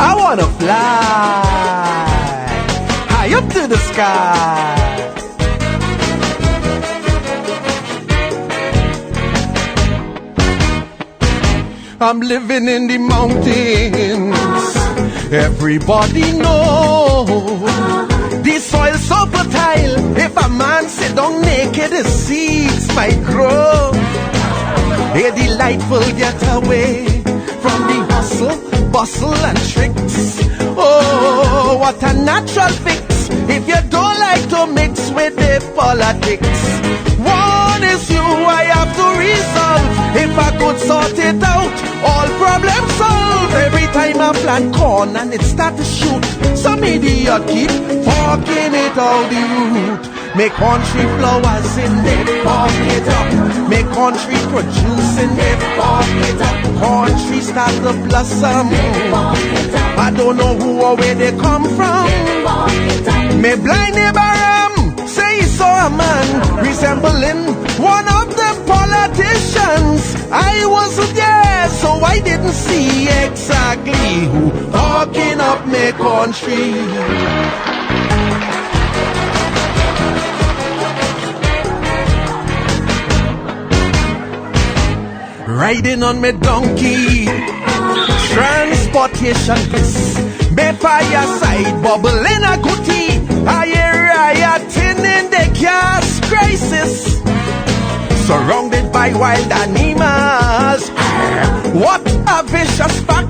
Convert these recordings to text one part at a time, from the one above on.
I wanna fly high up to the sky. I'm living in the mountains. Everybody know the soil so fertile. If a man sit down naked, the seeds might grow. A delightful getaway from the hustle, bustle and tricks. Oh, what a natural fix if you don't like to mix with the politics. One is you I have to resolve. If I could sort it out, all problems solved. Every time I plant corn and it start to shoot, some idiot keep fucking it out the root. Make country flowers in there, fuck it up. Make country produce in there, fuck it up. Country start to blossom. I don't know who or where they come from. Me blind neighbor say he saw a man resembling one of the politicians. I wasn't there, so I didn't see exactly who fucking up me country. Riding on me donkey, transportation bliss. Me fireside bubbling a goodie. I hear rioting in the gas crisis. Surrounded by wild animals. What a vicious pack.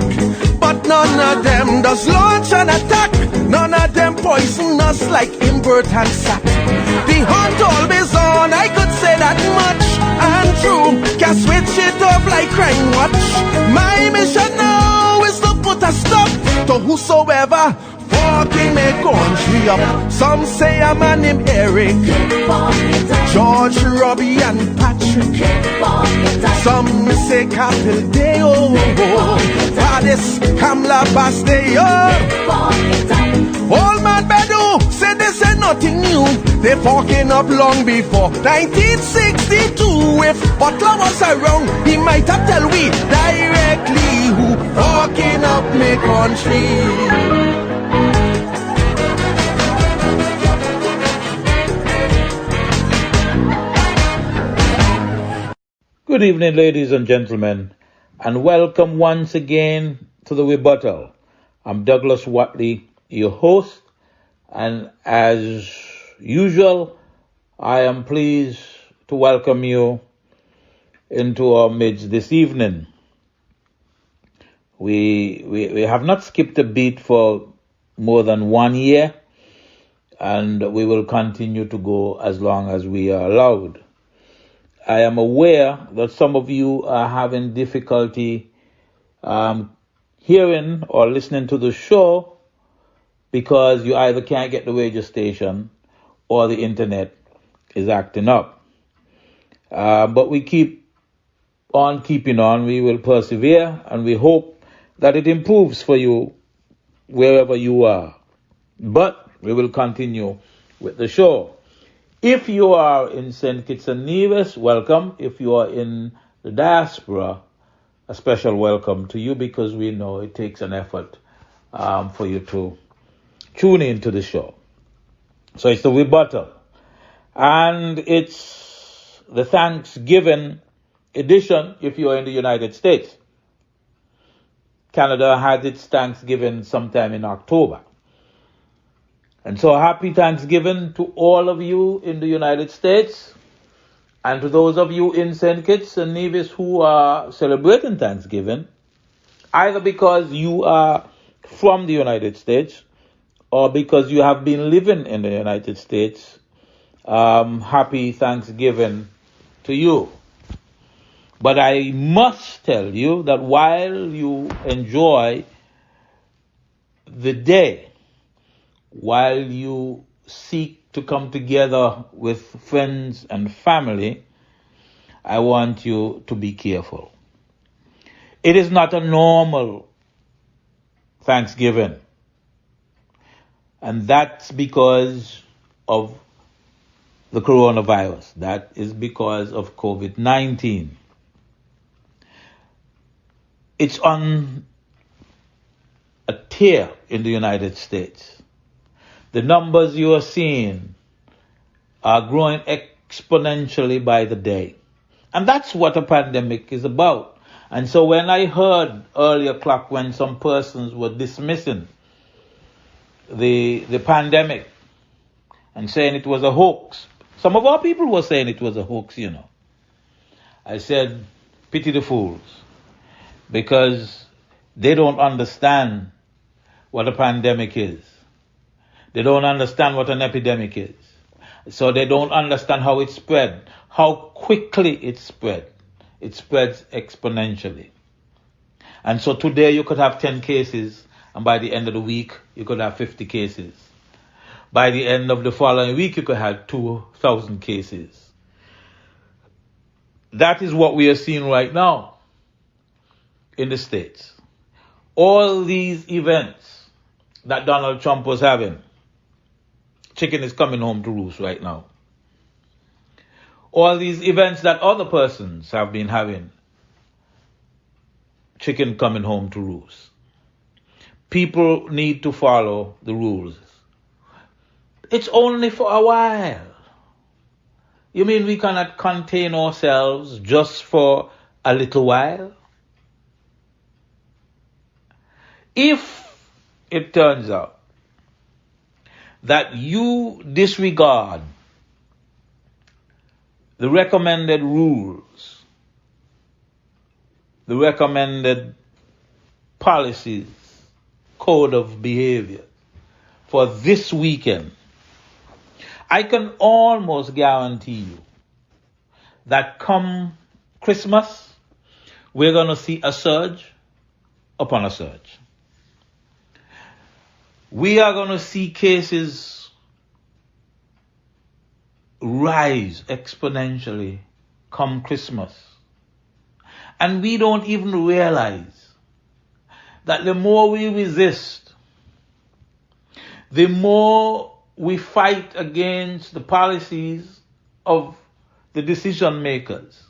But none of them does launch an attack. None of them poison us like invert and sack. The hunt always on, I could say that much. And true, can switch it off like crime watch. My mission now is to put a stop to whosoever fucking me country up. Some say a man named Eric, George, Robbie and Patrick. Some say Capildeo, Paris, Kamla, Basteo. Old man Bedu said this ain't nothing new. They fucking up long before 1962. If Wattle was around, he might have tell we directly who fucking up me country. Good evening, ladies and gentlemen, and welcome once again to the Rebuttal. I'm Douglas Wattle, your host, and as usual, I am pleased to welcome you into our midst this evening. We have not skipped a beat for more than 1 year, and we will continue to go as long as we are allowed. I am aware that some of you are having difficulty hearing or listening to the show because you either can't get the radio station or the internet is acting up. But we keep on keeping on. We will persevere and we hope that it improves for you wherever you are. But we will continue with the show. If you are in St. Kitts and Nevis, welcome. If you are in the diaspora, a special welcome to you because we know it takes an effort for you to tune into the show. So it's the Rebuttal. And it's the Thanksgiving edition if you are in the United States. Canada had its Thanksgiving sometime in October. And so happy Thanksgiving to all of you in the United States and to those of you in St. Kitts and Nevis who are celebrating Thanksgiving, either because you are from the United States or because you have been living in the United States. Happy Thanksgiving to you. But I must tell you that while you enjoy the day, while you seek to come together with friends and family, I want you to be careful. It is not a normal Thanksgiving. And that's because of the coronavirus. That is because of COVID-19. It's on a tear in the United States. The numbers you are seeing are growing exponentially by the day. And that's what a pandemic is about. And so when I heard earlier clock when some persons were dismissing the pandemic and saying it was a hoax, some of our people were saying it was a hoax, I said, pity the fools, because they don't understand what a pandemic is. They don't understand what an epidemic is. So they don't understand how it spread, how quickly it spread. It spreads exponentially. And so today you could have 10 cases, and by the end of the week, you could have 50 cases. By the end of the following week, you could have 2,000 cases. That is what we are seeing right now in the States. All these events that Donald Trump was having, chicken is coming home to roost right now. All these events that other persons have been having, chicken coming home to roost. People need to follow the rules. It's only for a while. You mean we cannot contain ourselves just for a little while? If it turns out that you disregard the recommended rules, the recommended policies, code of behavior for this weekend, I can almost guarantee you that come Christmas, we're going to see a surge upon a surge. We are going to see cases rise exponentially come Christmas. And we don't even realize that the more we resist, the more we fight against the policies of the decision makers,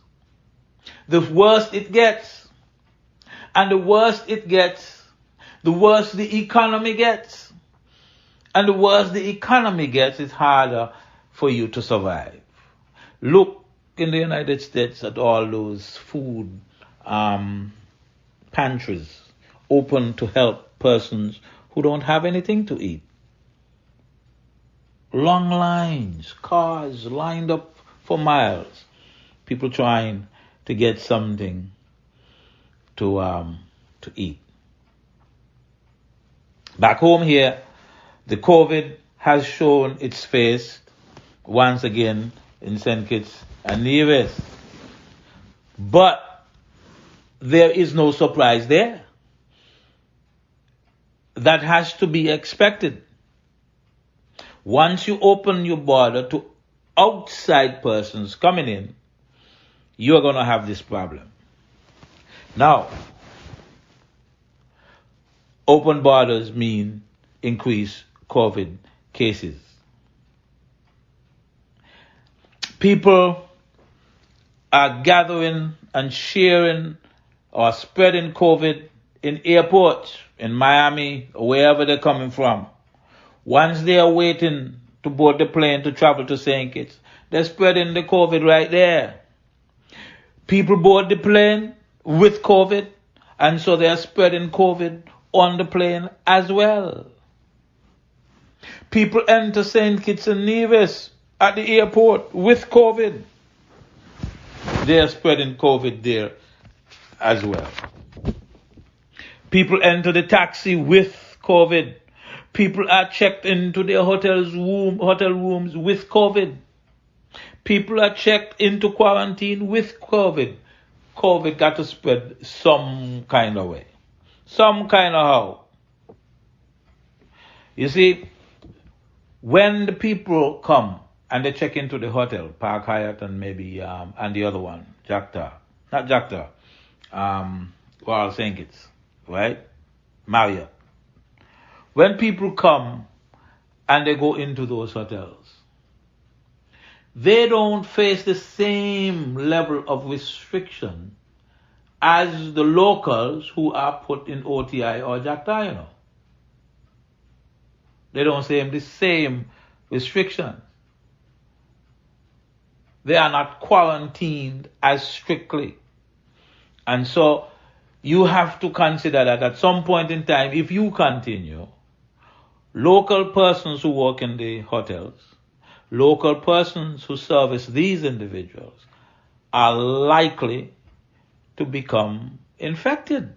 the worse it gets. And the worse it gets, the worse the economy gets. And the worse the economy gets, it's harder for you to survive. Look in the United States at all those food pantries open to help persons who don't have anything to eat. Long lines, cars lined up for miles. People trying to get something to eat. Back home here, the COVID has shown its face once again in St. Kitts and Nevis. But there is no surprise there. That has to be expected. Once you open your border to outside persons coming in, you're going to have this problem. Now, open borders mean increased COVID cases. People are gathering and sharing or spreading COVID in airports, in Miami, or wherever they're coming from. Once they are waiting to board the plane to travel to St. Kitts, they're spreading the COVID right there. People board the plane with COVID, and so they're spreading COVID on the plane as well. People enter St. Kitts and Nevis at the airport with COVID. They're spreading COVID there as well. People enter the taxi with COVID. People are checked into their hotel rooms with COVID. People are checked into quarantine with COVID. COVID got to spread some kind of way. Some kind of how. You see, when the people come and they check into the hotel, Park Hyatt and maybe, and the other one, Royal St. Kitts, right? Marriott. When people come and they go into those hotels, they don't face the same level of restriction as the locals who are put in OTI or JACTA, They don't say the same restrictions. They are not quarantined as strictly. And so you have to consider that at some point in time, if you continue, local persons who work in the hotels, local persons who service these individuals are likely to become infected.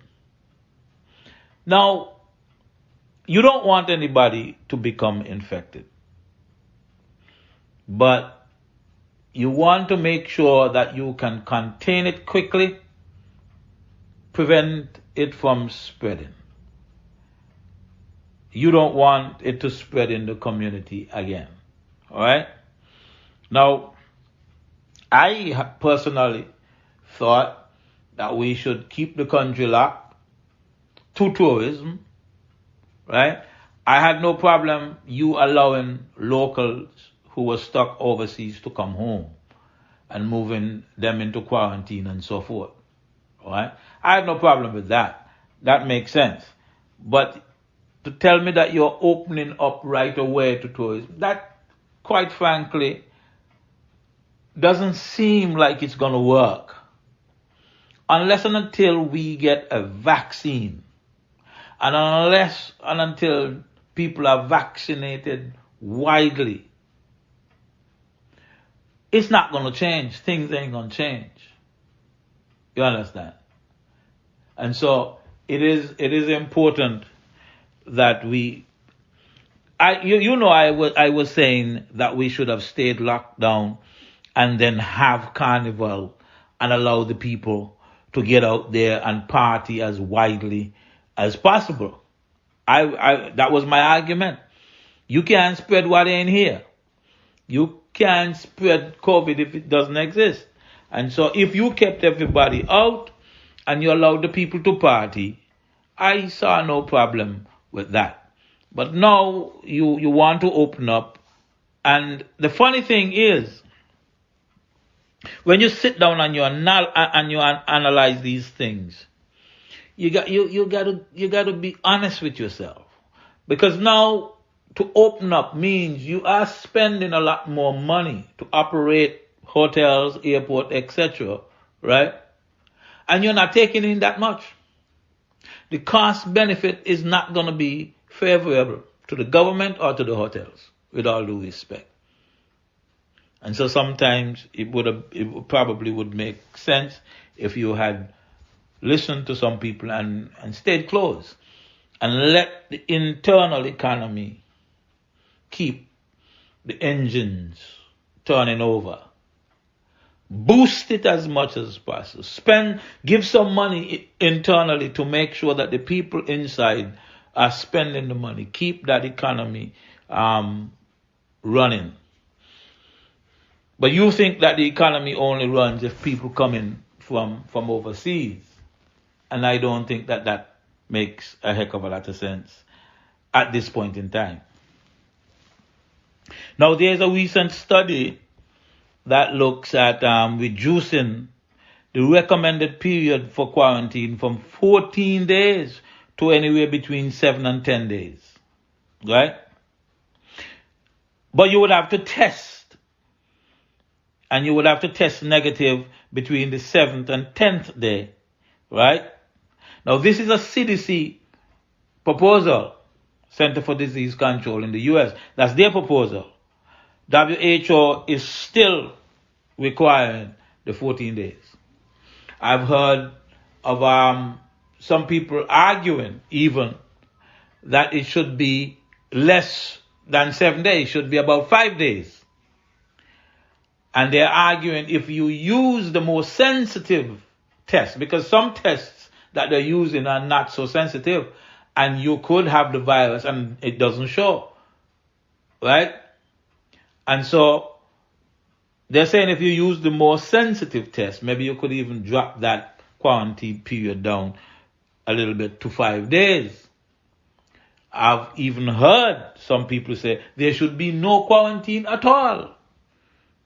Now, you don't want anybody to become infected, but you want to make sure that you can contain it quickly, prevent it from spreading. You don't want it to spread in the community again. All right? Now, I personally thought that we should keep the country locked to tourism, right? I had no problem you allowing locals who were stuck overseas to come home and moving them into quarantine and so forth, all right? I had no problem with that. That makes sense. But to tell me that you're opening up right away to tourism, that, quite frankly, doesn't seem like it's going to work. Unless and until we get a vaccine, and unless and until people are vaccinated widely, it's not going to change. Things ain't going to change. You understand? And so it is important that I was saying that we should have stayed locked down and then have carnival and allow the people to get out there and party as widely as possible. That was my argument. You can't spread what ain't here. You can't spread COVID if it doesn't exist. And so if you kept everybody out and you allowed the people to party, I saw no problem with that. But now you want to open up. And the funny thing is, when you sit down and you analyze these things, you got to be honest with yourself. Because now to open up means you are spending a lot more money to operate hotels, airport, etc., right? And you're not taking in that much. The cost benefit is not going to be favorable to the government or to the hotels, with all due respect. And so sometimes it probably would make sense if you had listened to some people and stayed close and let the internal economy keep the engines turning over. Boost it as much as possible. Give some money internally to make sure that the people inside are spending the money. Keep that economy running. But you think that the economy only runs if people come in from overseas. And I don't think that makes a heck of a lot of sense at this point in time. Now, there's a recent study that looks at reducing the recommended period for quarantine from 14 days to anywhere between 7 and 10 days, right? But you would have to test, and you would have to test negative between the 7th and 10th day, right? Now, this is a CDC proposal, Center for Disease Control in the U.S. That's their proposal. WHO is still requiring the 14 days. I've heard of some people arguing even that it should be less than 7 days, it should be about 5 days. And they're arguing if you use the more sensitive test, because some tests that they're using are not so sensitive, and you could have the virus and it doesn't show, right? And so they're saying if you use the more sensitive test, maybe you could even drop that quarantine period down a little bit to 5 days. I've even heard some people say there should be no quarantine at all.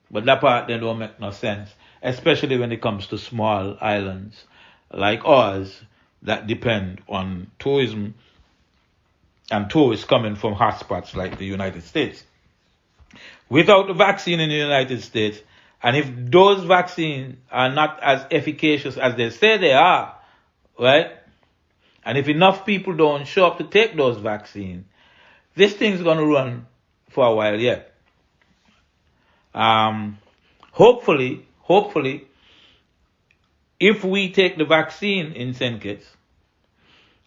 But that part, they don't make no sense, especially when it comes to small islands like ours that depend on tourism and tourists coming from hotspots like the United States. Without the vaccine in the United States, and if those vaccines are not as efficacious as they say they are, right? And if enough people don't show up to take those vaccines, this thing's going to run for a while yet. Hopefully, if we take the vaccine in St. Kitts,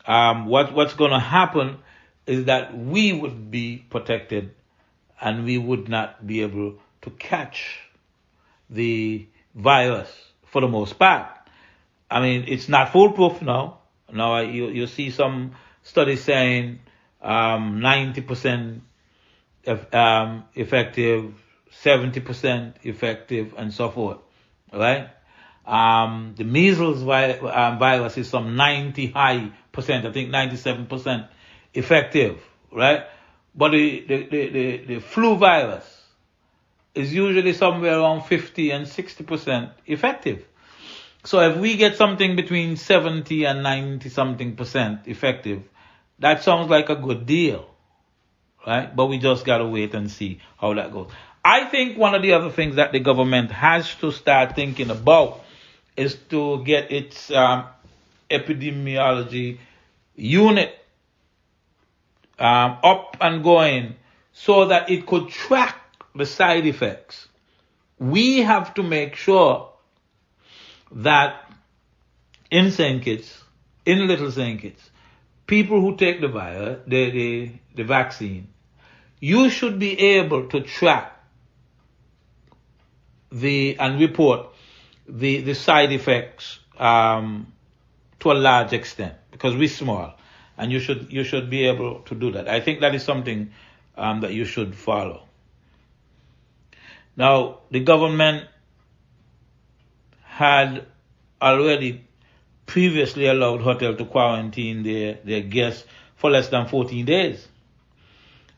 what's going to happen is that we would be protected and we would not be able to catch the virus for the most part. I mean, it's not foolproof now. Now you see some studies saying 90% effective, 70% effective, and so forth, right? The measles virus is some 90% high, I think 97% effective, right? But the flu virus is usually somewhere around 50 and 60% effective. So if we get something between 70 and 90 something percent effective, that sounds like a good deal, right? But we just got to wait and see how that goes. I think one of the other things that the government has to start thinking about is to get its epidemiology unit up and going so that it could track the side effects. We have to make sure that in St. Kitts, in Little St. Kitts, people who take the virus, the vaccine, you should be able to track and report the side effects to a large extent, because we're small, and you should be able to do that. I think that is something that you should follow. Now, the government had already previously allowed hotels to quarantine their guests for less than 14 days.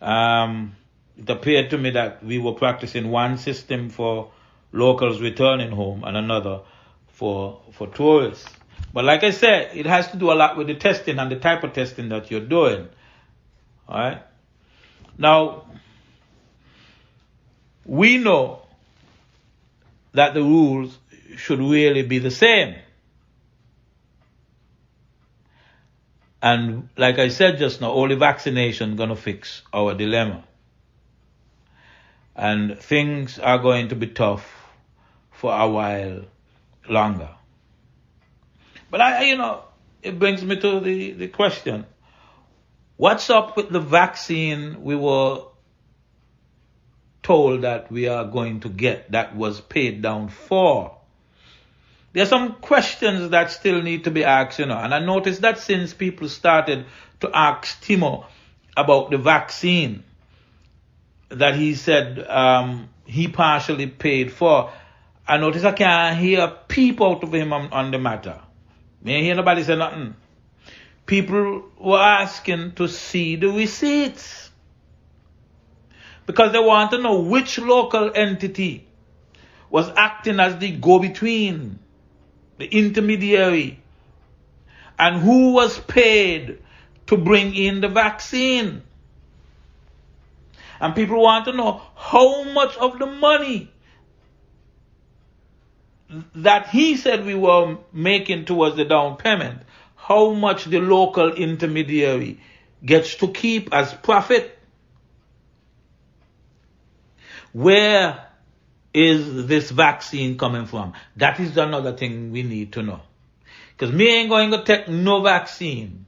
It appeared to me that we were practicing one system for locals returning home and another for tourists. But like I said, it has to do a lot with the testing and the type of testing that you're doing. All right? Now, we know that the rules should really be the same. And like I said just now, only vaccination going to fix our dilemma. And things are going to be tough for a while longer. But it brings me to the question. What's up with the vaccine we were told that we are going to get that was paid down for? There are some questions that still need to be asked, and I noticed that since people started to ask Timo about the vaccine that he said he partially paid for, I noticed I can't hear a peep out of him on the matter. I ain't hear nobody say nothing. People were asking to see the receipts because they want to know which local entity was acting as the go-between, the intermediary, and who was paid to bring in the vaccine. And people want to know how much of the money that he said we were making towards the down payment, how much the local intermediary gets to keep as profit. Where is this vaccine coming from? That is another thing we need to know. Because me ain't going to take no vaccine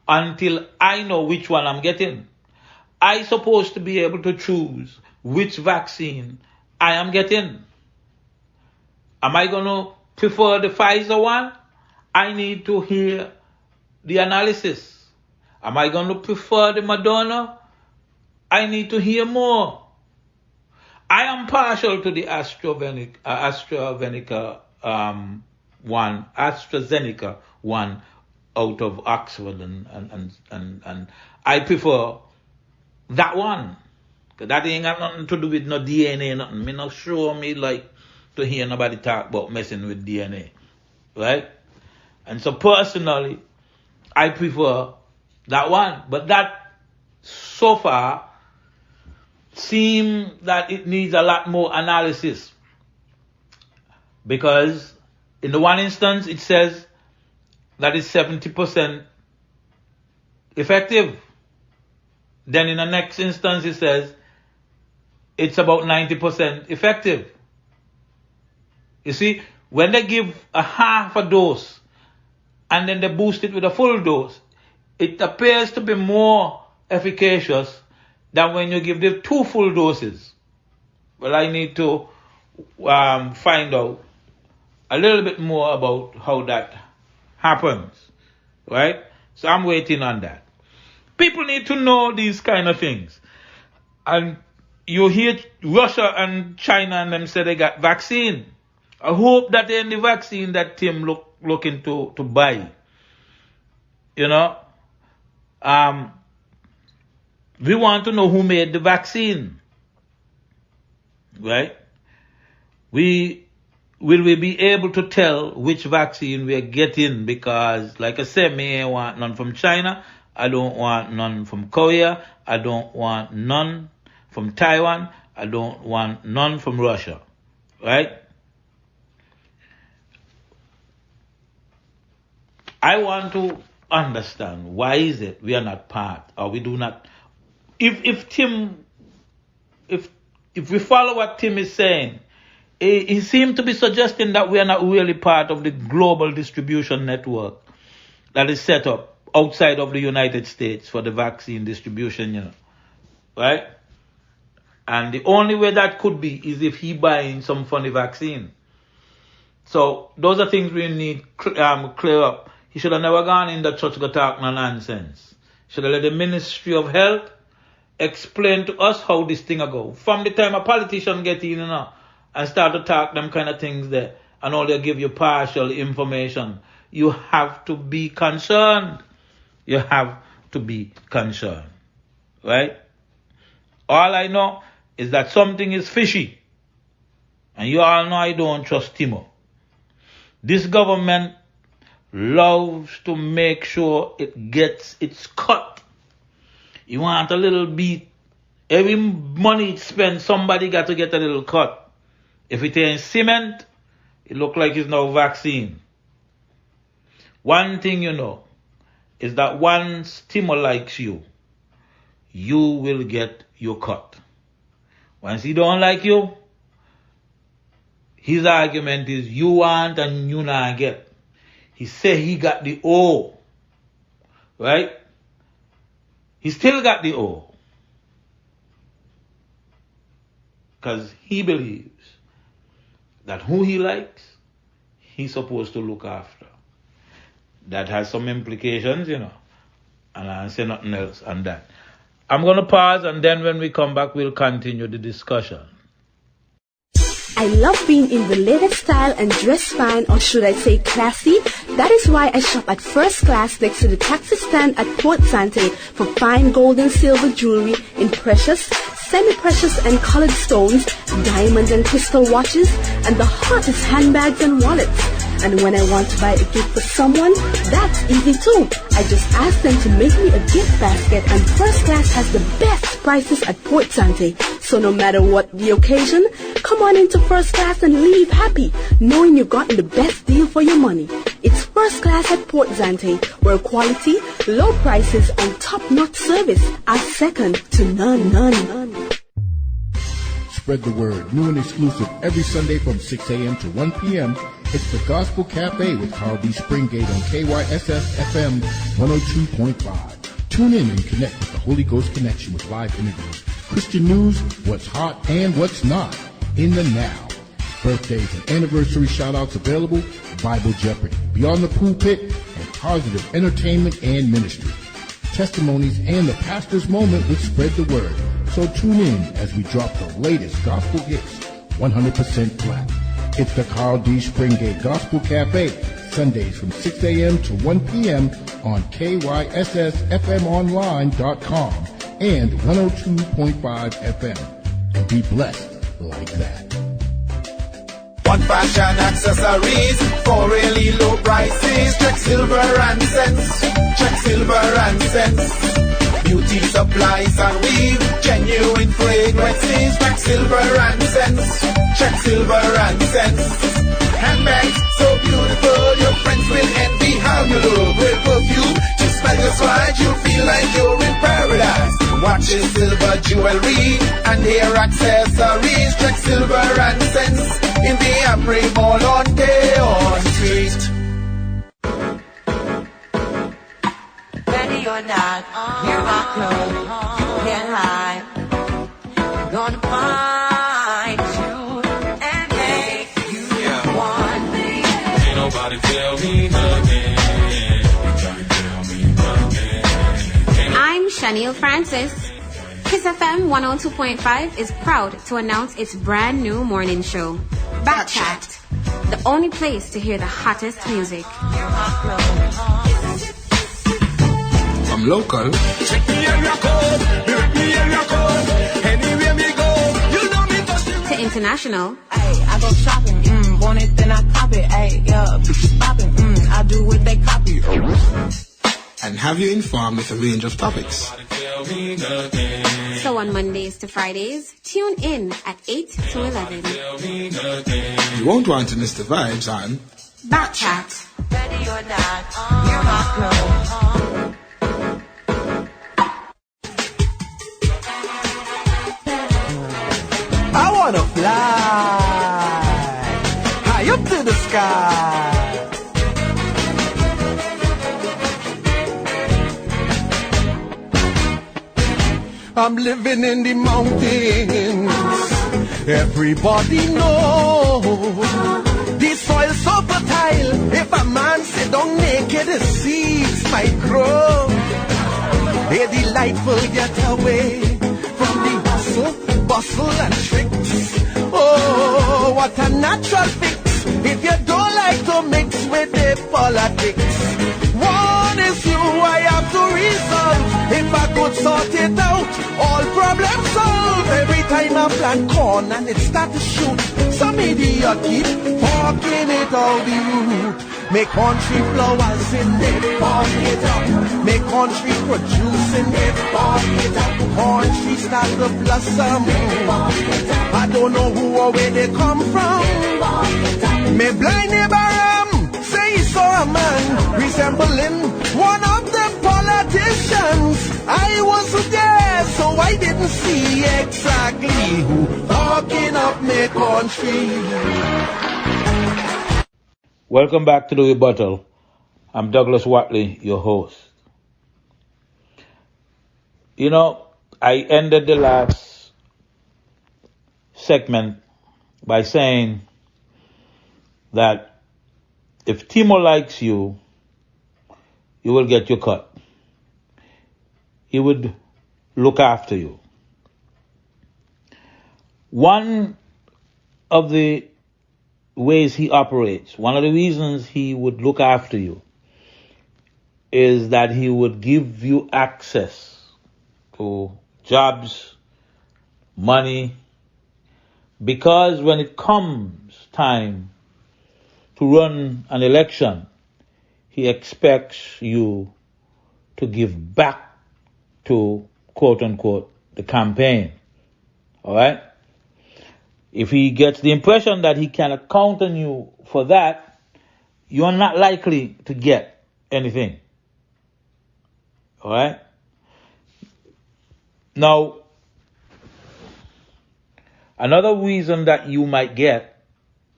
until I know which one I'm getting. I supposed to be able to choose which vaccine I am getting. Am I going to prefer the Pfizer one? I need to hear the analysis. Am I going to prefer the Moderna? I need to hear more. I am partial to the AstraZeneca one out of Oxford, and I prefer that one. Cause that ain't got nothing to do with no DNA, nothing. Me not sure me like to hear nobody talk about messing with DNA, right? And so personally, I prefer that one. But that so far seem that it needs a lot more analysis. Because in the one instance, it says that it's 70% effective. Then in the next instance, it says it's about 90% effective. You see, when they give a half a dose and then they boost it with a full dose, it appears to be more efficacious than when you give the 2 full doses. Well, I need to find out a little bit more about how that happens, right? So I'm waiting on that. People need to know these kind of things. And you hear Russia and China and them say they got vaccine. I hope that they're in the vaccine that Tim looking to buy. You know? We want to know who made the vaccine. Right? Will we be able to tell which vaccine we are getting? Because, like I said, me ain't want none from China. I don't want none from Korea. I don't want none from Taiwan. I don't want none from Russia. Right? I want to understand why is it we are not part, or we do not. If we follow what Tim is saying, he seemed to be suggesting that we are not really part of the global distribution network that is set up outside of the United States for the vaccine distribution, you know, right? And the only way that could be is if he buying some funny vaccine. So those are things we need clear up. He should have never gone in the church to talk no nonsense. Should have let the Ministry of Health explain to us how this thing go. From the time a politician get in, you know, and start to talk them kind of things there, and all they give you partial information, you have to be concerned. You have to be concerned. Right? All I know is that something is fishy. And you all know I don't trust Timo. This government loves to make sure it gets its cut. You want a little bit. Every money it spends, somebody got to get a little cut. If it ain't cement, it look like it's no vaccine. One thing you know is that once Timo likes you, you will get your cut. Once he don't like you, his argument is you want and you not get. He say he got the O. Right? He still got the O. Because he believes that who he likes, he's supposed to look after. That has some implications, you know. And I'll say nothing else on that. I'm going to pause, and then when we come back, we'll continue the discussion. I love being in the latest style and dress fine, or should I say classy. That is why I shop at First Class next to the taxi stand at Port Sante for fine gold and silver jewelry in precious, semi-precious and colored stones, diamond and crystal watches, and the hottest handbags and wallets. And when I want to buy a gift for someone, that's easy too. I just ask them to make me a gift basket, and First Class has the best prices at Port Sante. So no matter what the occasion, come on into First Class and leave happy, knowing you've gotten the best deal for your money. It's First Class at Port Sante, where quality, low prices, and top-notch service are second to none. Spread the word. New and exclusive every Sunday from 6 a.m. to 1 p.m. It's the Gospel Cafe with Carl B. Springate on KYSS FM 102.5. Tune in and connect with the Holy Ghost Connection with live interviews, Christian news, what's hot and what's not in the now. Birthdays and anniversary shout-outs available, Bible Jeopardy, Beyond the Pulpit, and positive entertainment and ministry. Testimonies and the pastor's moment with Spread the Word. So tune in as we drop the latest gospel hits, 100% black. It's the Carl D. Springate Gospel Cafe, Sundays from 6 a.m. to 1 p.m. on KYSSFMonline.com and 102.5 FM. And be blessed like that. One fashion accessories for really low prices. Check silver and cents. Check silver and cents. Beauty supply. splice and weave. Genuine fragrances, black silver and sense. Check silver and sense. Handbags so beautiful, your friends will envy how you look. With perfume, just smell your swag, you'll feel like you're in paradise. Watches, silver jewelry, and hair accessories. Check silver and sense in the Amri Mall on Day Street. Ready or not, hear my crew, can't hide. Gonna find you and make you one thing. Ain't nobody tell me nothing. I'm Shaniel Francis. Kyssfm 102.5 is proud to announce its brand new morning show, Back Chat, the only place to hear the hottest music. I'm local. Check me area code, direct me area code. Anywhere me go, you know me touch To international, Ay, I go shopping, want it then I cop it. Ay, yeah, bitches popping, I do what they copy. And have you informed with a range of topics. so on Mondays to Fridays, tune in at 8 to 11. You won't want to miss the vibes on Back Chat. Ready or not, hear my crew. I wanna fly high up to the sky. I'm living in the mountains. Everybody knows the soil so fertile. If a man sit down naked, the seeds might grow. A delightful getaway from the hustle, bustle and tricks. Oh, what a natural fix if you don't like to mix with the politics. One issue I have to resolve. If I could sort it out, all problems solved. Every time I plant corn and it start to shoot, some idiot keep talking it out the root. Make country flowers in it, park it up. Make country produce in it, park it up. Country start to blossom. I don't know who or where they come from. Me blind neighbor say he saw a man resembling one of the politicians. I wasn't there, so I didn't see exactly who talking up me country. Welcome back to the Rebuttal. I'm Douglas Wattle, your host. You know, I ended the last segment by saying that if Timo likes you, you will get your cut. He would look after you. One of the ways he operates, one of the reasons he would look after you is that he would give you access to jobs, money, because when it comes time to run an election, he expects you to give back to, quote unquote, the campaign. All right? If he gets the impression that he cannot count on you for that, you're not likely to get anything. All right? Now, another reason that you might get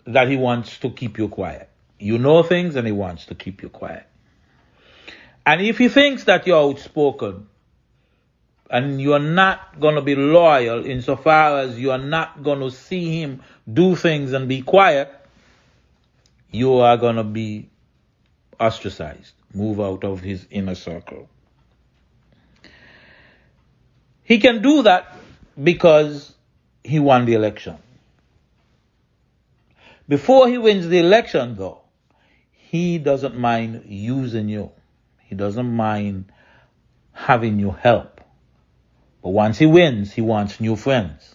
that he wants to keep you quiet. You know things and he wants to keep you quiet. And if he thinks that you're outspoken and you're not going to be loyal insofar as you are not going to see him do things and be quiet, you are going to be ostracized, move out of his inner circle. He can do that because he won the election. Before he wins the election, though, he doesn't mind using you. He doesn't mind having you help. But once he wins, he wants new friends.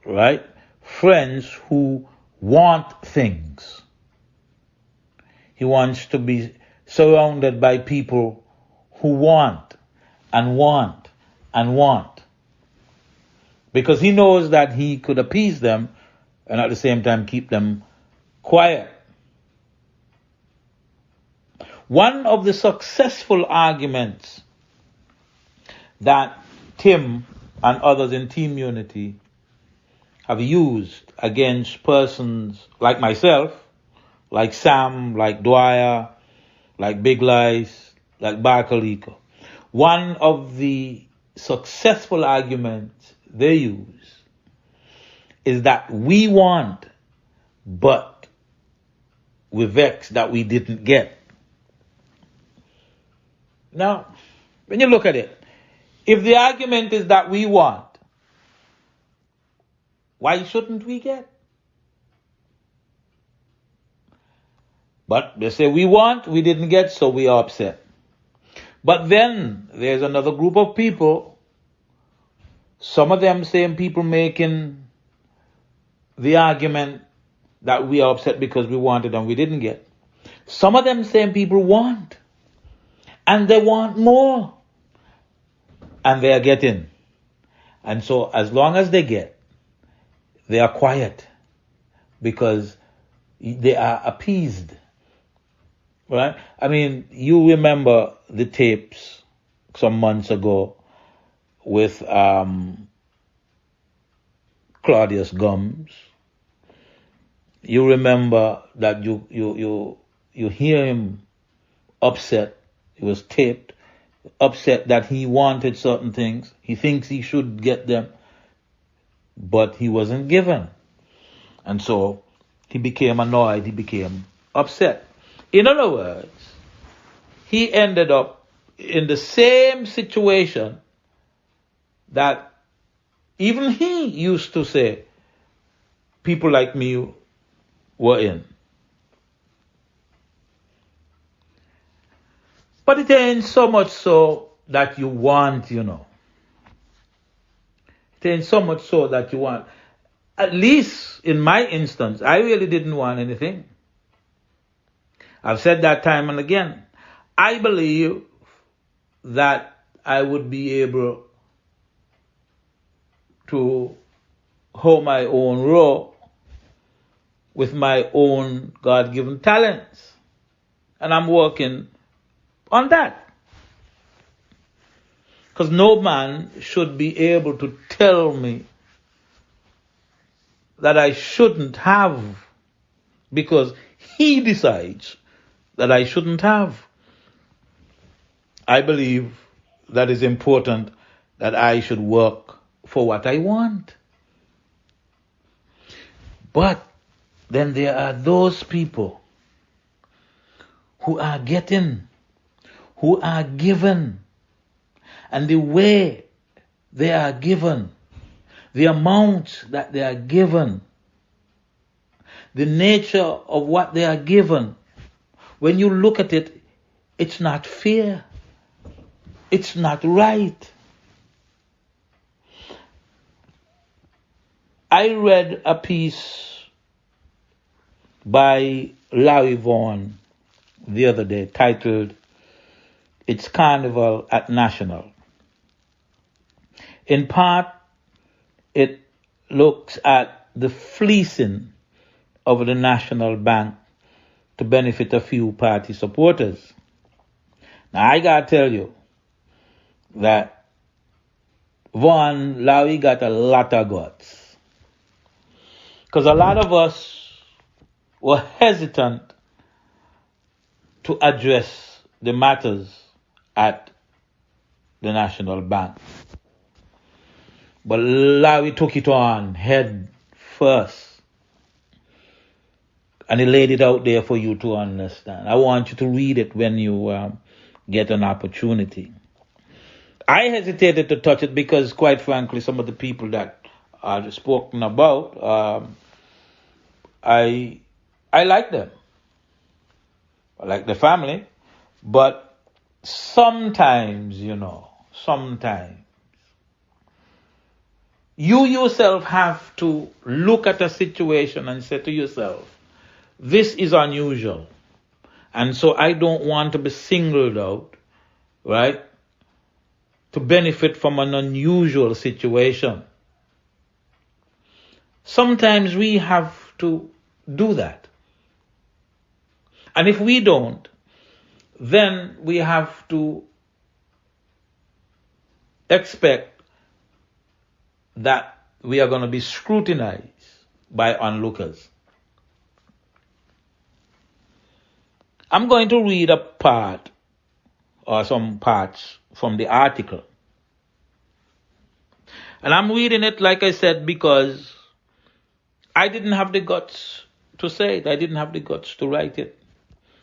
Right? Friends who want things. He wants to be surrounded by people who want and want. Because he knows that he could appease them and at the same time keep them quiet. One of the successful arguments that Tim and others in Team Unity have used against persons like myself, like Sam, like Dwyer, like Big Lice, like Barkaliko. One of the successful arguments they use is that we want, but we're vexed that we didn't get. Now, when you look at it, if the argument is that we want, why shouldn't we get? But they say we want, we didn't get, so we are upset. But then there's another group of people, some of them same people making the argument that we are upset because we wanted and we didn't get. Some of them same people want, and they want more, and they are getting. And so as long as they get, they are quiet because they are appeased. Right? I mean, you remember the tapes some months ago with Claudius Gums. You remember that you hear him upset. It was taped, upset that he wanted certain things. He thinks he should get them, but he wasn't given. And so he became annoyed, he became upset. In other words, he ended up in the same situation that even he used to say people like me were in. But it ain't so much so that you want, It ain't so much so that you want. At least in my instance, I really didn't want anything. I've said that time and again. I believe that I would be able to hold my own role with my own God-given talents. And I'm working on that. Because no man should be able to tell me that I shouldn't have because he decides that I shouldn't have. I believe that it's important that I should work for what I want. But then there are those people who are getting, who are given, and the way they are given, the amount that they are given, the nature of what they are given, when you look at it, it's not fair. It's not right. I read a piece by Larry Vaughan the other day titled, "It's Carnival at National." In part, it looks at the fleecing of the National Bank to benefit a few party supporters. Now, I gotta tell you that Larry got a lot of guts. Because a lot of us were hesitant to address the matters at the National Bank. But Larry took it on head first. And he laid it out there for you to understand. I want you to read it when you get an opportunity. I hesitated to touch it because, quite frankly, some of the people that I've spoken about, I like them. I like the family. But sometimes, you yourself have to look at a situation and say to yourself, this is unusual. And so I don't want to be singled out, right? to benefit from an unusual situation. Sometimes we have to do that. And if we don't, then we have to expect that we are going to be scrutinized by onlookers. I'm going to read a part or some parts from the article. And I'm reading it, like I said, because I didn't have the guts to say it. I didn't have the guts to write it.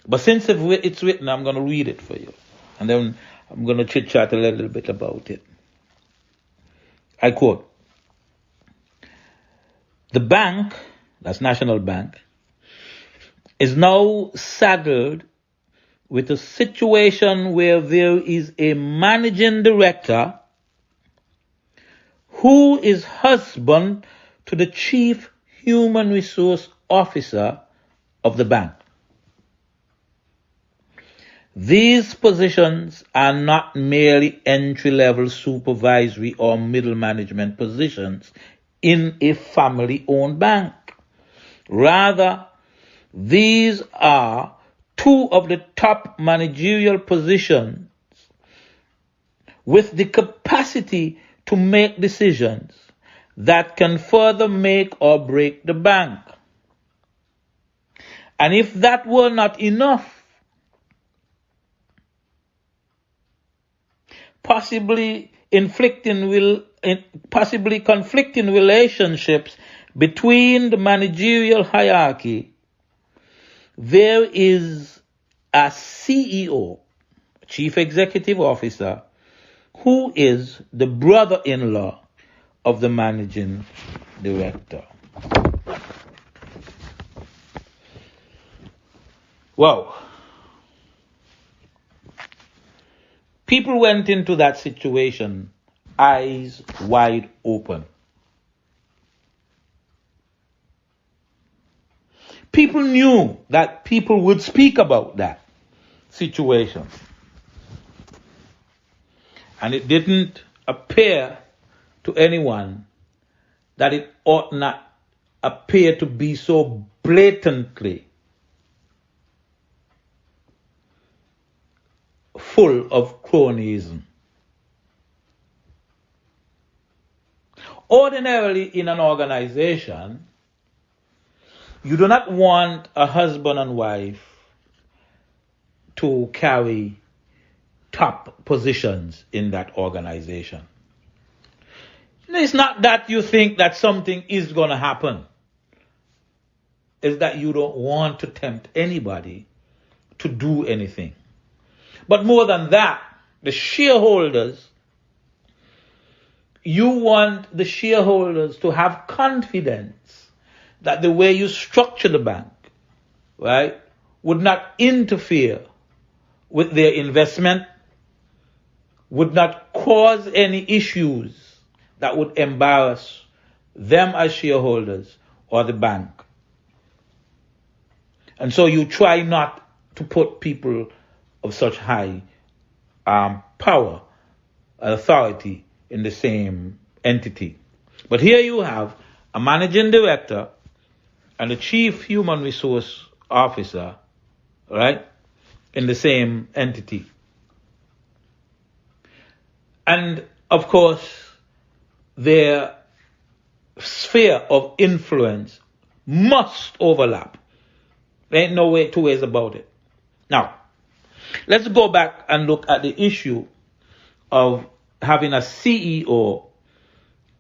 But since it's written, I'm going to read it for you. And then I'm going to chit-chat a little bit about it. I quote, "The bank," that's National Bank, "is now saddled with a situation where there is a managing director who is husband to the chief human resource officer of the bank. These positions are not merely entry-level supervisory or middle management positions in a family-owned bank. Rather, these are two of the top managerial positions with the capacity to make decisions that can further make or break the bank. And if that were not enough, possibly conflicting relationships between the managerial hierarchy, there is a CEO, Chief Executive Officer, who is the brother-in-law of the managing director." Wow. People went into that situation eyes wide open. People knew that people would speak about that situation. And it didn't appear to anyone that it ought not appear to be so blatantly full of cronyism. Ordinarily, in an organization, you do not want a husband and wife to carry top positions in that organization. It's not that you think that something is going to happen. It's that you don't want to tempt anybody to do anything. But more than that, the shareholders, you want the shareholders to have confidence that the way you structure the bank, right, would not interfere with their investment, would not cause any issues that would embarrass them as shareholders or the bank. And so you try not to put people of such high power and authority in the same entity. But here you have a managing director and a chief human resource officer, right, in the same entity. And of course, their sphere of influence must overlap. There ain't no two ways about it. Now, let's go back and look at the issue of having a CEO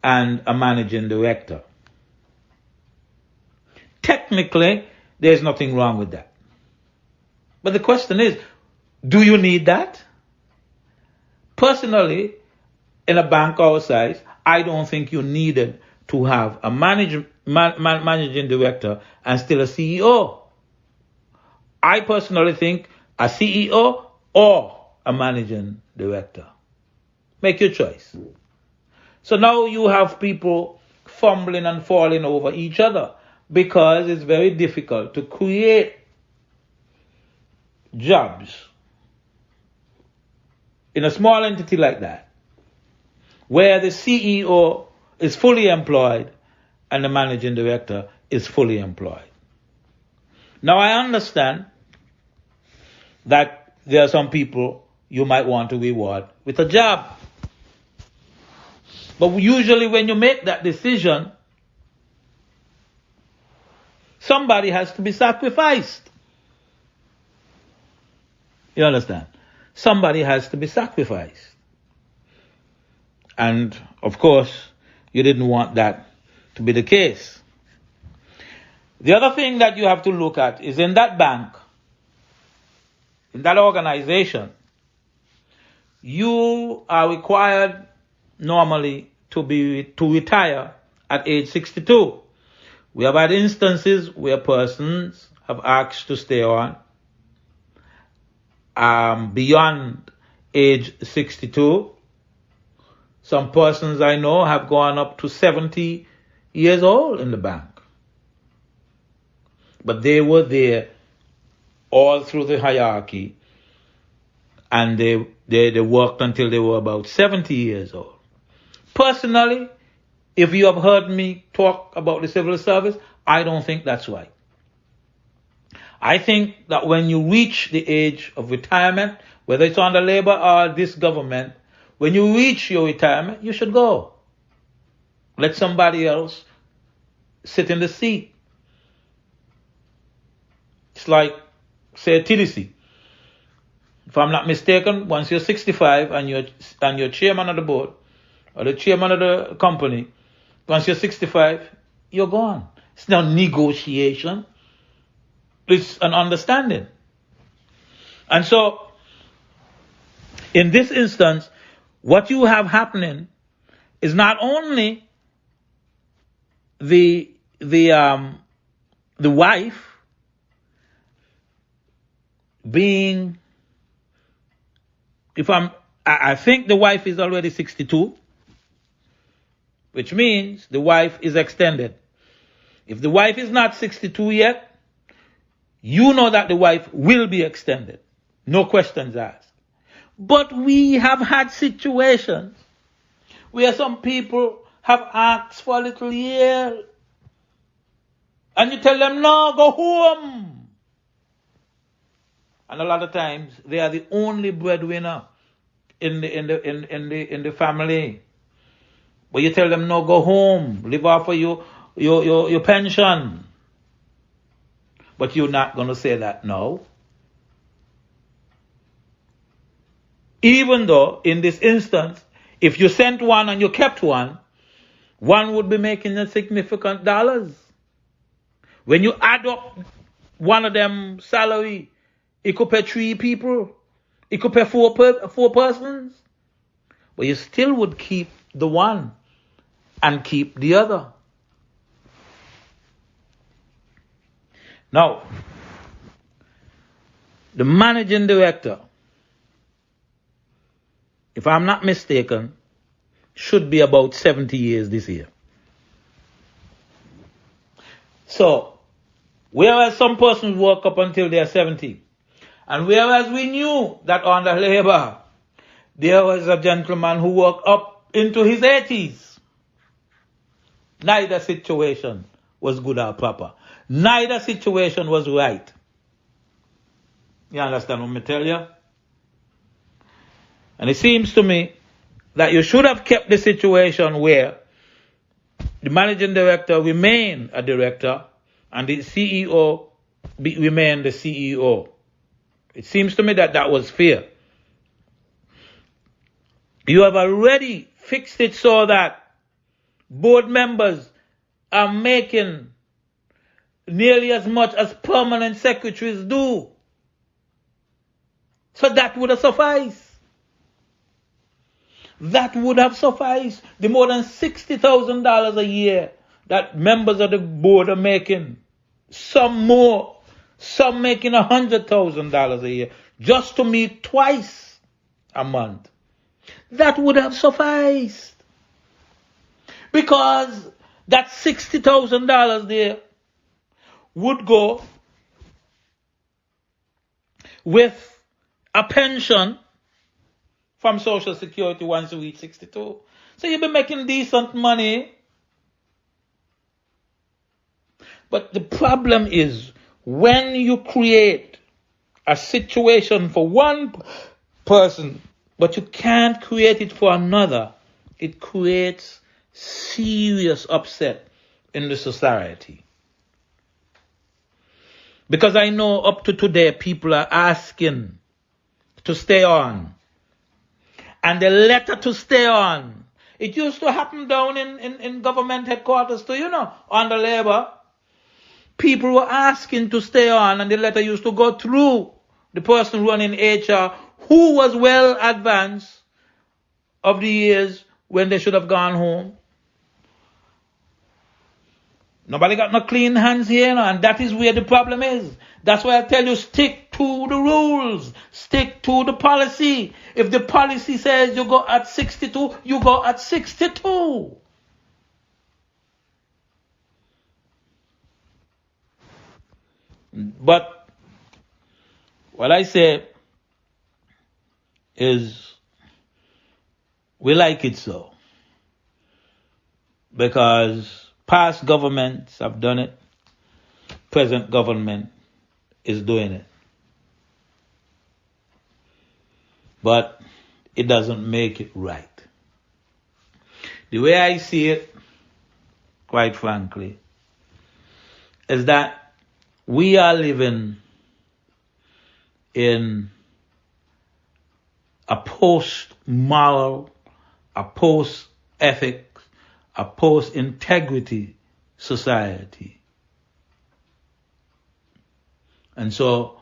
and a managing director. Technically, there's nothing wrong with that. But the question is, do you need that? Personally, in a bank our size, I don't think you needed to have a managing director and still a CEO. I personally think a CEO or a managing director. Make your choice. So now you have people fumbling and falling over each other because it's very difficult to create jobs in a small entity like that where the CEO is fully employed and the managing director is fully employed. Now I understand that there are some people you might want to reward with a job. But usually when you make that decision, somebody has to be sacrificed. You understand? Somebody has to be sacrificed. And of course, you didn't want that to be the case. The other thing that you have to look at is in that bank, in that organization, you are required normally to retire at age 62. We have had instances where persons have asked to stay on beyond age 62. Some persons I know have gone up to 70 years old in the bank. But they were there all through the hierarchy, and they worked until they were about 70 years old. Personally, if you have heard me talk about the civil service, I don't think that's right. I think that when you reach the age of retirement, whether it's under Labour or this government, when you reach your retirement, you should go. Let somebody else sit in the seat. It's like, say, TDC. If I'm not mistaken, once you're 65 and you're chairman of the board or the chairman of the company, once you're 65, you're gone. It's not negotiation. It's an understanding. And so, in this instance, what you have happening is not only the wife being, I think the wife is already 62, which means the wife is extended. If the wife is not 62 yet, you know that the wife will be extended. No questions asked. But we have had situations where some people have asked for a little year, and you tell them, no, go home. And a lot of times they are the only breadwinner in the family. But you tell them, no, go home, live off of your pension. But you're not going to say that no. Even though in this instance, if you sent one and you kept one would be making a significant dollars. When you add up one of them salary, it could pay 3 people. It could pay 4 persons. But you still would keep the one and keep the other. Now, the managing director, if I'm not mistaken, should be about 70 years this year. So, whereas some persons work up until they are 70, and whereas we knew that under Labour, there was a gentleman who worked up into his 80s, neither situation was good or proper. Neither situation was right. You understand what I tell you? And it seems to me that you should have kept the situation where the managing director remained a director and the CEO remained the CEO. It seems to me that that was fair. You have already fixed it so that board members are making nearly as much as permanent secretaries do. So that would have sufficed. That would have sufficed. The more than $60,000 a year that members of the board are making. Some more. Some making $100,000 a year. Just to meet twice a month. That would have sufficed. Because that $60,000 there would go with a pension from Social Security once you reach 62. So you'll be making decent money. But the problem is when you create a situation for one person, but you can't create it for another, it creates serious upset in the society. Because I know up to today people are asking to stay on. And the letter to stay on, it used to happen down in government headquarters too, under Labour. People were asking to stay on, and the letter used to go through the person running HR who was well advanced of the years when they should have gone home. Nobody got no clean hands here, and that is where the problem is. That's why I tell you, stick to the rules. Stick to the policy. If the policy says you go at 62, you go at 62. But what I say is we like it so. Because past governments have done it. Present government is doing it. But it doesn't make it right. The way I see it, quite frankly, is that we are living in a post-moral, a post-ethics, a post-integrity society. And so,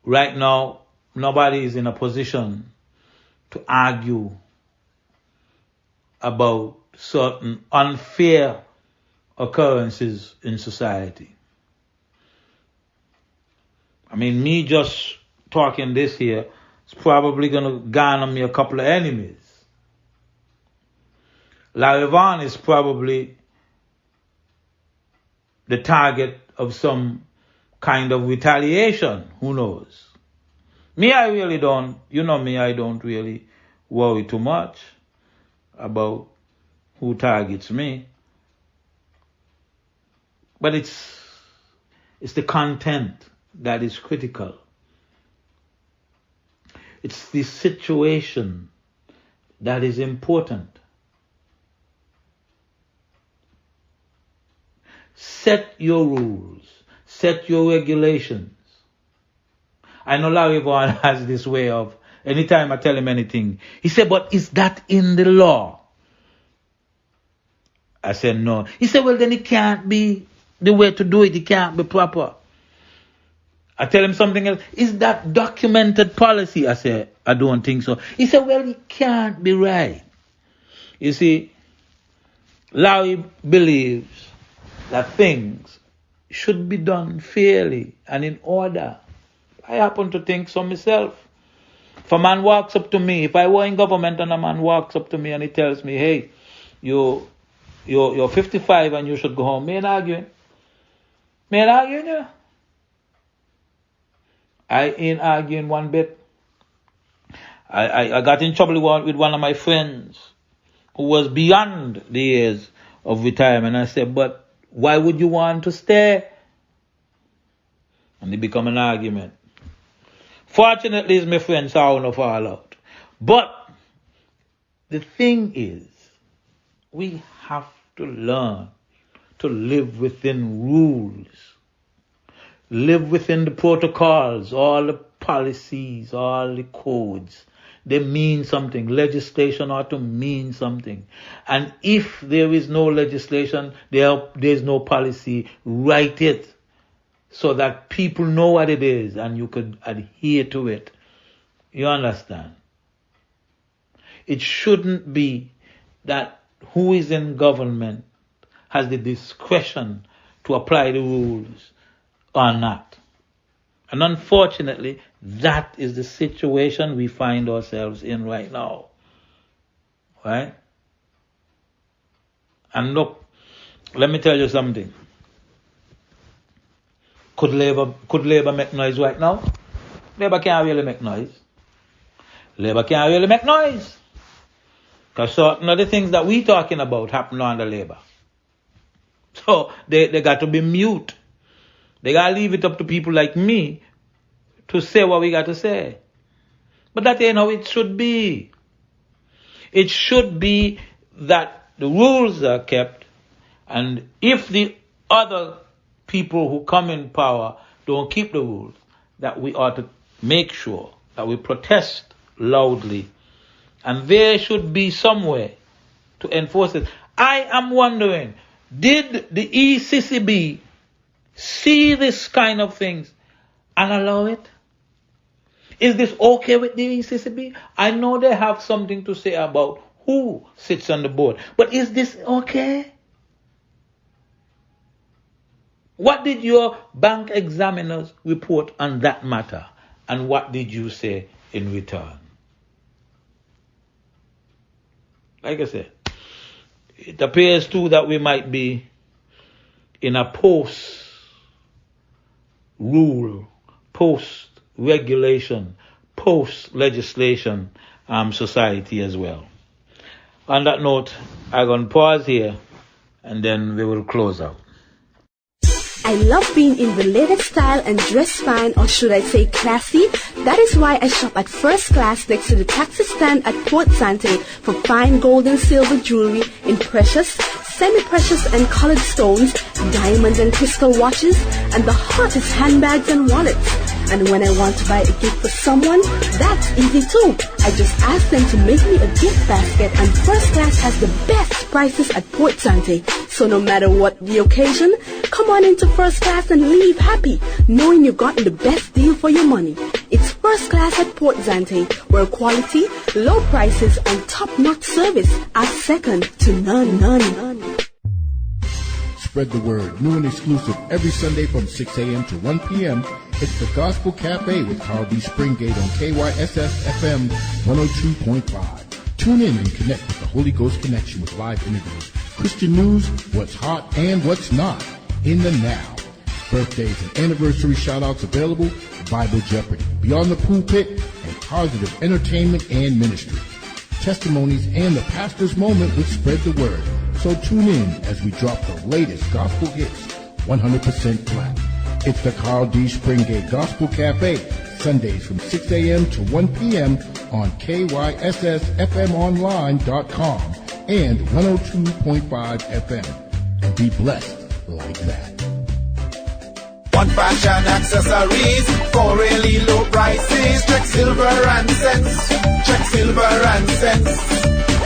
right now, nobody is in a position to argue about certain unfair occurrences in society. I mean, me just talking this here is probably going to garner me a couple of enemies. Larry Vaughan is probably the target of some kind of retaliation. Who knows? Me, I really don't, me, I don't really worry too much about who targets me. But it's the content that is critical. It's the situation that is important. Set your rules. Set your regulations. I know Larry Vaughan has this way of, anytime I tell him anything, he said, but is that in the law? I said, no. He said, well, then it can't be the way to do it. It can't be proper. I tell him something else. Is that documented policy? I said, I don't think so. He said, well, it can't be right. You see, Larry believes that things should be done fairly and in order. I happen to think so myself. If a man walks up to me, if I were in government and a man walks up to me and he tells me, hey, you're 55 and you should go home, me ain't arguing. Yeah. I ain't arguing one bit. I got in trouble with one of my friends who was beyond the years of retirement. I said, but why would you want to stay? And it become an argument. Fortunately, it's my friend, so I don't fall out. But the thing is, we have to learn to live within rules. Live within the protocols, all the policies, all the codes. They mean something. Legislation ought to mean something. And if there is no legislation, there's no policy, write it so that people know what it is and you could adhere to it. You understand? It shouldn't be that who is in government has the discretion to apply the rules or not. And unfortunately, that is the situation we find ourselves in right now. Right? And look, let me tell you something. Could Labour make noise right now? Labour can't really make noise. Labor can't really make noise. Because certain of the things that we talking about happen under Labor. So they got to be mute. They got to leave it up to people like me to say what we got to say. But that ain't how it should be. It should be that the rules are kept, and if the other people who come in power don't keep the rules, that we ought to make sure that we protest loudly. And there should be some way to enforce it. I am wondering, did the ECCB see this kind of things and allow it? Is this okay with the ECCB? I know they have something to say about who sits on the board, but is this okay? What did your bank examiners report on that matter, and what did you say in return? Like I said, it appears too that we might be in a post-rule, post-regulation, post-legislation society as well. On that note, I'm going to pause here and then we will close out. I love being in the latest style and dress fine, or should I say classy. That is why I shop at First Class next to the taxi stand at Port Sante for fine gold and silver jewelry in precious, semi-precious and colored stones, diamond and crystal watches, and the hottest handbags and wallets. And when I want to buy a gift for someone, that's easy too. I just ask them to make me a gift basket, and First Class has the best prices at Port Sante. So no matter what the occasion, come on into First Class and leave happy, knowing you've gotten the best deal for your money. It's First Class at Port Sante, where quality, low prices, and top-notch service are second to none. Spread the word. New and exclusive every Sunday from 6 a.m. to 1 p.m. It's the Gospel Cafe with Carl B. Springate on KYSS FM 102.5. Tune in and connect with the Holy Ghost Connection with live interviews, Christian news, what's hot and what's not in the now. Birthdays and anniversary shout-outs available, Bible Jeopardy, Beyond the Pulpit, and positive entertainment and ministry. Testimonies and the pastor's moment with Spread the Word. So tune in as we drop the latest gospel hits, 100% flat. It's the Carl D. Springate Gospel Cafe, Sundays from 6 a.m. to 1 p.m. on KYSSFMonline.com and 102.5 FM. And be blessed like that. One fashion accessories for really low prices. Check silver and cents. Check silver and cents.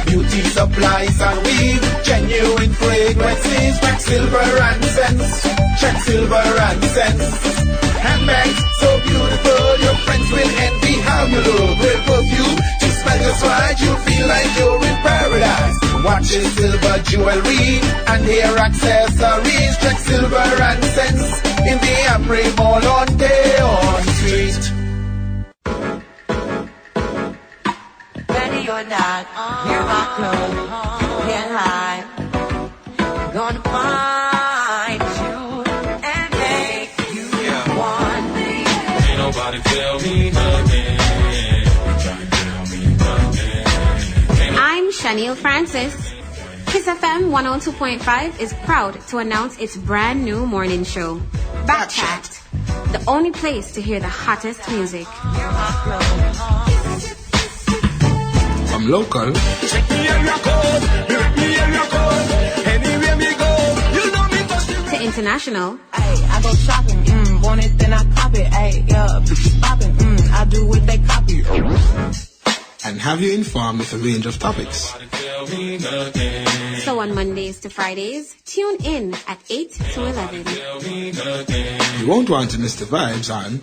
Beauty supplies and weave, genuine fragrances. Check silver and cents. Check silver and cents. Handbags so beautiful, your friends will envy how you look. With perfume to smell just right, you'll feel like you're in paradise. Watches, silver jewelry, and hair accessories. Check silver and cents in the Amri Mall on Deon Street. Ready or not, hear my clothes, can't hide. Gonna find you and make you want me. Ain't nobody tell me nothing. Trying to tell me nothing. I'm Shaniel Francis. Kyssfm 102.5 is proud to announce its brand new morning show, Backchat, the only place to hear the hottest music. From local to international. I go shopping, want it then I cop it, yeah, bitches popping, I do what they copy. and have you informed with a range of topics. So on Mondays to Fridays, tune in at 8 to 11. You won't want to miss the vibes on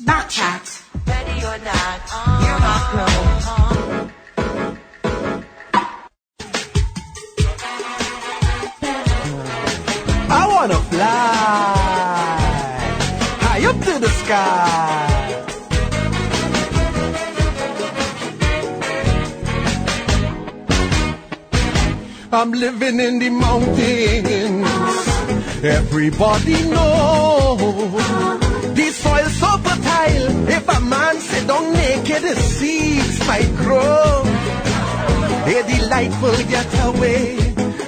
Backchat. Ready or not, you're my girl. I wanna fly high up to the sky. I'm living in the mountains. Everybody knows the soil so fertile. style. If a man sit down naked, the seeds might grow. A delightful getaway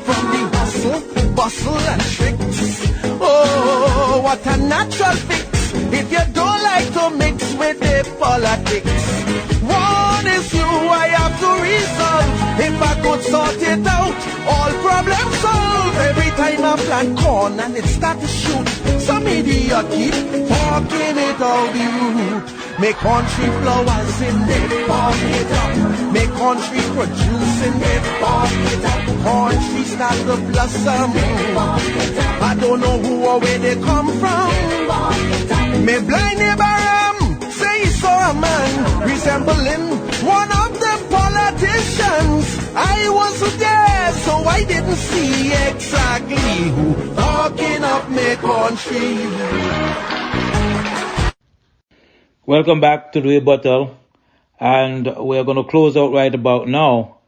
from the hustle, bustle, and tricks. Oh, what a natural fix if you don't like to mix with the politics. One issue I have to resolve. If I could sort it out, all problems solved. Every time I plant corn and it start to shoot, some idiot keep talking it out the root. Make country flowers in it, pop it up. Make country producing it, pop it up. Country start to blossom. I don't know who or where they come from. Me blind neighbor say he saw a man resembling one of the politicians. I wasn't there, so I didn't see exactly who talking up me country. Welcome back to the Rebuttal, and we're going to close out right about now.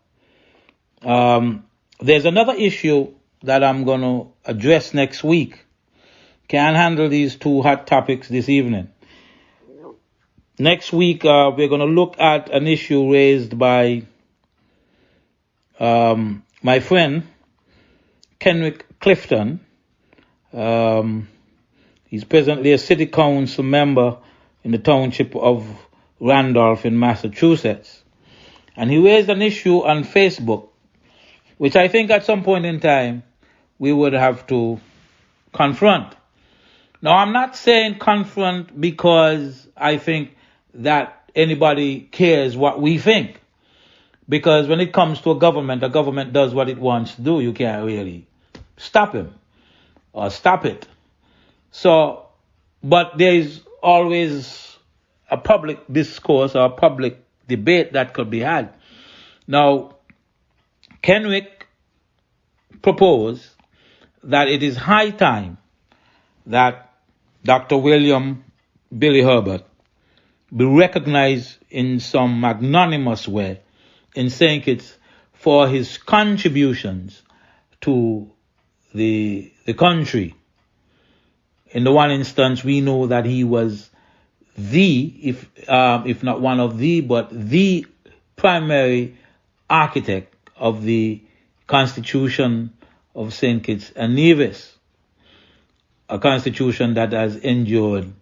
There's another issue that I'm going to address next week. Can't handle these two hot topics this evening. Next week, we're going to look at an issue raised by my friend, Kenrick Clifton. He's presently a city council member in the township of Randolph in Massachusetts. And he raised an issue on Facebook, which I think at some point in time we would have to confront. Now, I'm not saying confront because I think that anybody cares what we think. Because when it comes to a government does what it wants to do. You can't really stop him or stop it. So, but there is always a public discourse or a public debate that could be had. Now, Kenrick proposed that it is high time that Dr. William Billy Herbert be recognized in some magnanimous way in St. Kitts for his contributions to the country. In the one instance, we know that he was if not one of the, but the primary architect of the Constitution of St. Kitts and Nevis, a constitution that has endured,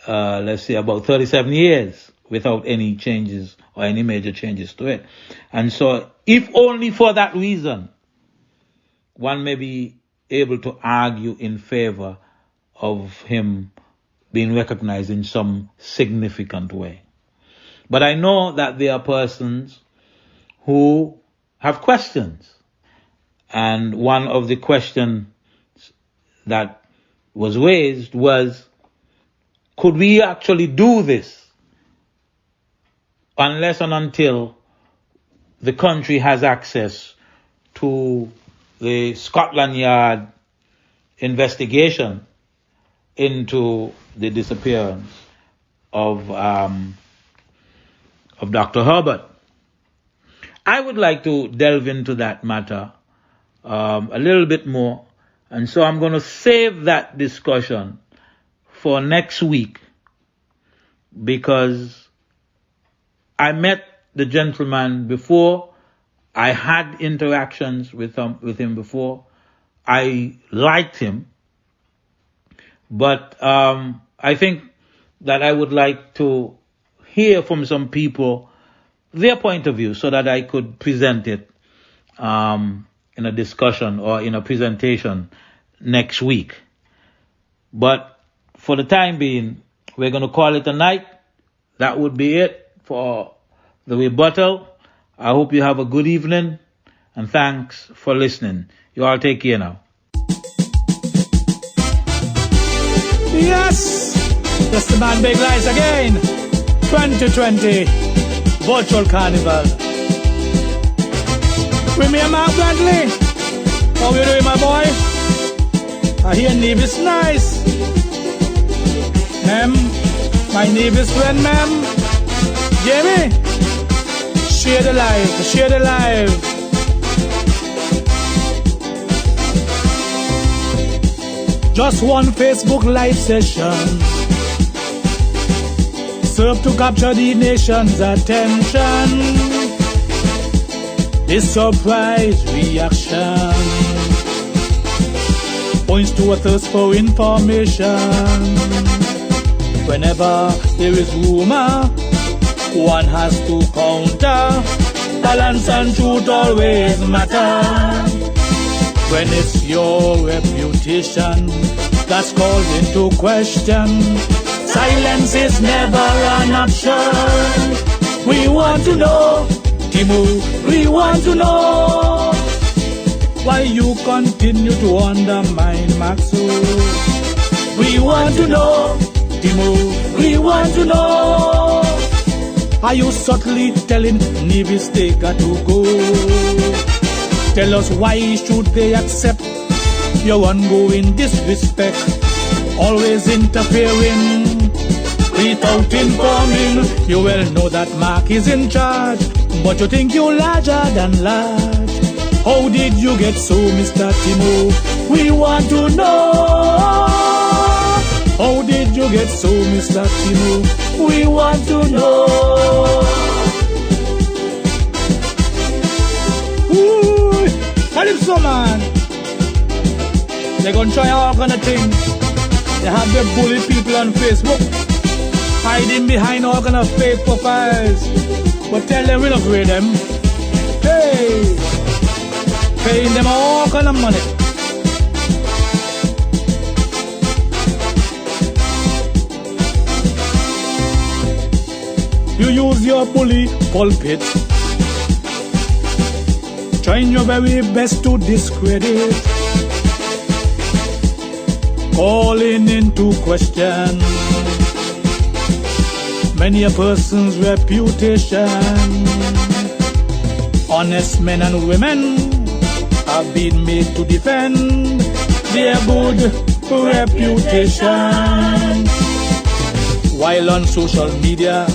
let's say about 37 years without any changes or any major changes to it. And so, if only for that reason, one may be able to argue in favor of him being recognized in some significant way. But I know that there are persons who have questions. And one of the questions that was raised was, could we actually do this unless and until the country has access to the Scotland Yard investigation into the disappearance of Dr. Herbert? I would like to delve into that matter a little bit more, and so I'm going to save that discussion for next week, because I met the gentleman before. I had interactions with him before. I liked him. But I think that I would like to hear from some people their point of view so that I could present it in a discussion or in a presentation next week. But for the time being, we're going to call it a night. That would be it for the Rebuttal. I hope you have a good evening, and thanks for listening. You all take care now. Yes! That's the man Big Lies again. 2020 Virtual Carnival. With me and Mark Bradley. How you doing, my boy? I hear Nevis nice. Ma'am, my Nevis friend, ma'am. Jamie, share the live, share the live. Just one Facebook live session served to capture the nation's attention. This surprise reaction points to a thirst for information. Whenever there is rumor, one has to counter. Balance and truth always matter. When it's your reputation that's called into question, silence is never an option. We want to know, Timu, we want to know why you continue to undermine Maxwell. We want to know, Timu, we want to know. Are you subtly telling Nevis they got to go? Tell us why should they accept your ongoing disrespect? Always interfering without informing. You well know that Mark is in charge, but you think you're larger than large. How did you get so, Mr. Timo? We want to know. How did you get so, Mr. Timo? We want to know. Ooh, Calypso man. They're gonna try all kind of things. They have their bully people on Facebook, hiding behind all kind of fake profiles. But tell them we don't grade them. Hey, paying them all kind of money. You use your bully pulpit, trying your very best to discredit, calling into question many a person's reputation. Honest men and women have been made to defend their good reputation, while on social media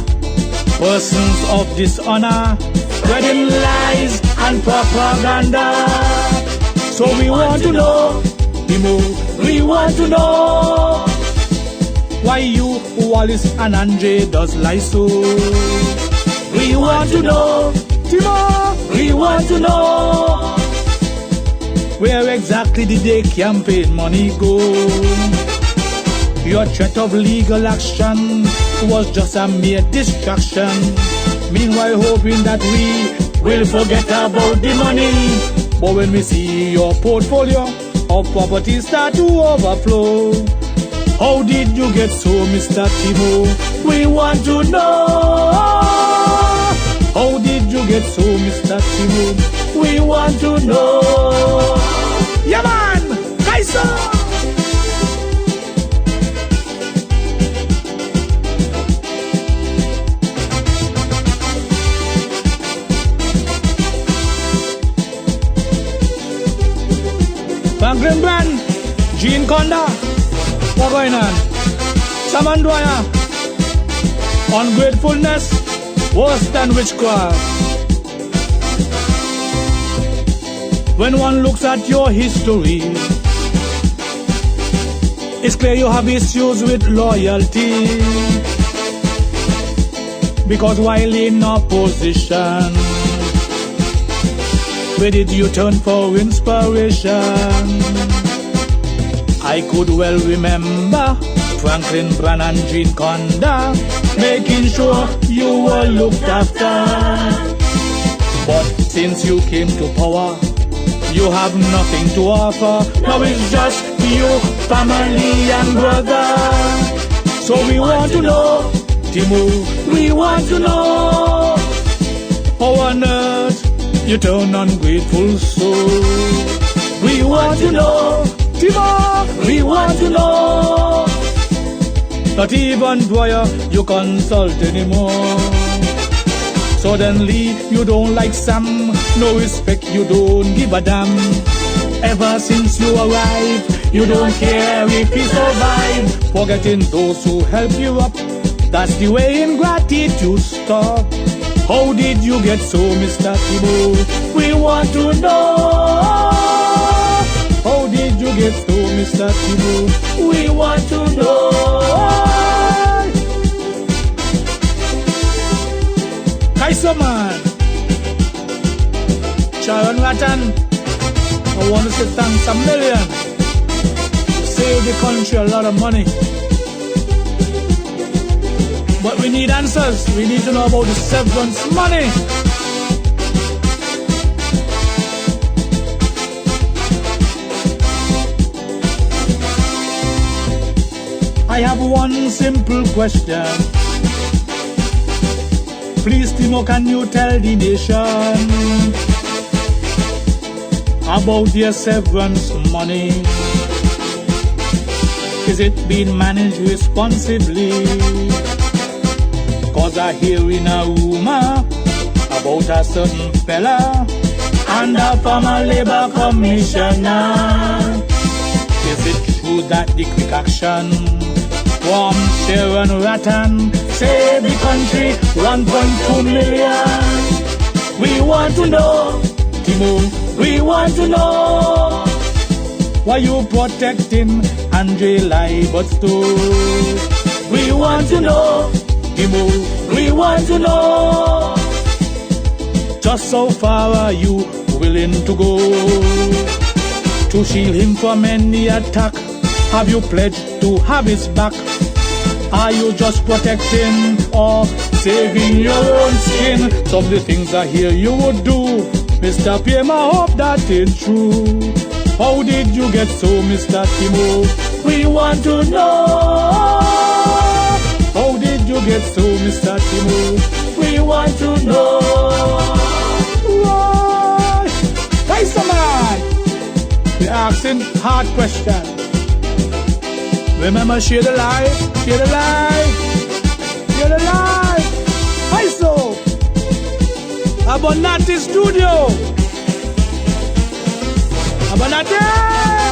persons of dishonor spreading lies and propaganda. So we want to know, we want to know why you, Wallace and Andre does lie so. We want to know, Timo, we want to know where exactly did their campaign money go? Your threat of legal action was just a mere distraction. Meanwhile, hoping that we will forget about the money. But when we see your portfolio of property start to overflow, how did you get so, Mr. Timo? We want to know. How did you get so, Mr. Timo? We want to know. Yeah, man! Kaiser! Franklin Brand, Gene Conda, what going on? Saman Dwyer, ungratefulness, worse than witchcraft. When one looks at your history, it's clear you have issues with loyalty. Because while in opposition, where did you turn for inspiration? I could well remember Franklin Brand and Gene Conda making sure you were looked after. But since you came to power, you have nothing to offer. Now it's just you, family and brother. So we want to know, Timo, we want to know how on earth you turn ungrateful soul. We want to know, Timo, we want to know. Not even Dwyer you consult anymore. Suddenly you don't like Sam, no respect, you don't give a damn. Ever since you arrived, you don't care if he survive. Forgetting those who help you up, that's the way ingratitude stop. How did you get so, Mr. Timo? We want to know. How did you get so, Mr. Timo? We want to know. Kyssfm, Sharon Rattan, I want to say thanks a million. You save the country a lot of money. But we need answers. We need to know about the severance money. I have one simple question. Please, Timo, can you tell the nation about their severance money? Is it being managed responsibly? Cause I hear in a rumor about a certain fella and a former labor commissioner. Is it true that the quick action from Sharon Rattan save the country 1.2 million? We want to know, Timo, we want to know why you protecting Andre Libotsto. We want to know, Timo, we want to know just how far are you willing to go to shield him from any attack? Have you pledged to have his back? Are you just protecting or saving your own skin? Some of the things I hear you would do, Mr. PM, I hope that is true. How did you get so, Mr. Timo? We want to know. How did you get so, Mr. Timo? We want to know. Why? Kyssfm, we're asking hard questions. Remember, share the light, share the light, share the light. Hi, so Abonati Studio. Abonati.